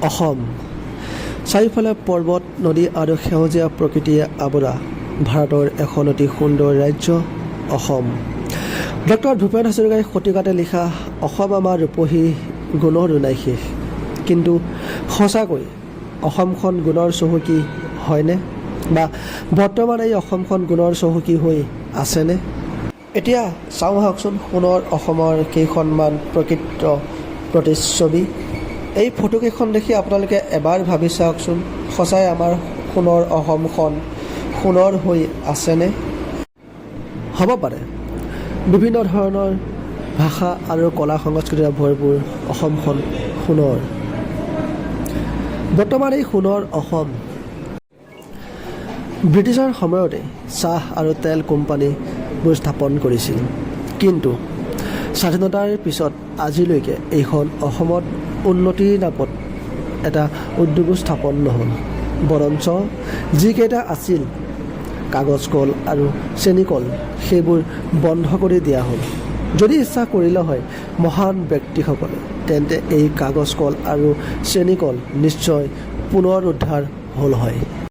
অসম চাৰিওফালে পৰ্বত নদী আৰু সেউজীয়া প্ৰকৃতিয়ে আৱৰা ভাৰতৰ এখন অতি সুন্দৰ ৰাজ্য অসম। ডক্টৰ ভূপেন হাজৰিকাই শতিকাতে লিখা অসম আমাৰ ৰূপহী গুণৰ নাই শেষ। কিন্তু সঁচাকৈ অসমখন গুণৰ চহকী হয়নে, বা বৰ্তমান এই অসমখন গুণৰ চহকী হৈ আছেনে? এতিয়া চাওঁ আহকচোন সোণৰ অসমৰ কেইখনমান প্ৰকৃত প্ৰতিচ্ছবি। এই ফটোকেইখন দেখি আপোনালোকে এবাৰ ভাবি চাওকচোন, সঁচাই আমাৰ সোণৰ অসমখন সোণৰ হৈ আছেনে? হ'ব পাৰে বিভিন্ন ধৰণৰ ভাষা আৰু কলা সংস্কৃতিৰে ভৰপূৰ অসমখন সোণৰ। বৰ্তমান এই সোণৰ অসম ব্ৰিটিছৰ সময়তে চাহ আৰু তেল কোম্পানীবোৰ স্থাপন কৰিছিল। কিন্তু স্বাধীনতাৰ পিছত আজিলৈকে এইখন অসমত উন্নতিৰ নামত এটা উদ্যোগো স্থাপন নহ'ল। বৰঞ্চ যিকেইটা আছিল কাগজ কল আৰু চেনী কল, সেইবোৰ বন্ধ কৰি দিয়া হ'ল। যদি ইচ্ছা কৰিলে হয় মহান ব্যক্তিসকলে, তেন্তে এই কাগজ কল আৰু চেনী কল নিশ্চয় পুনৰ উদ্ধাৰ হ'ল হয়।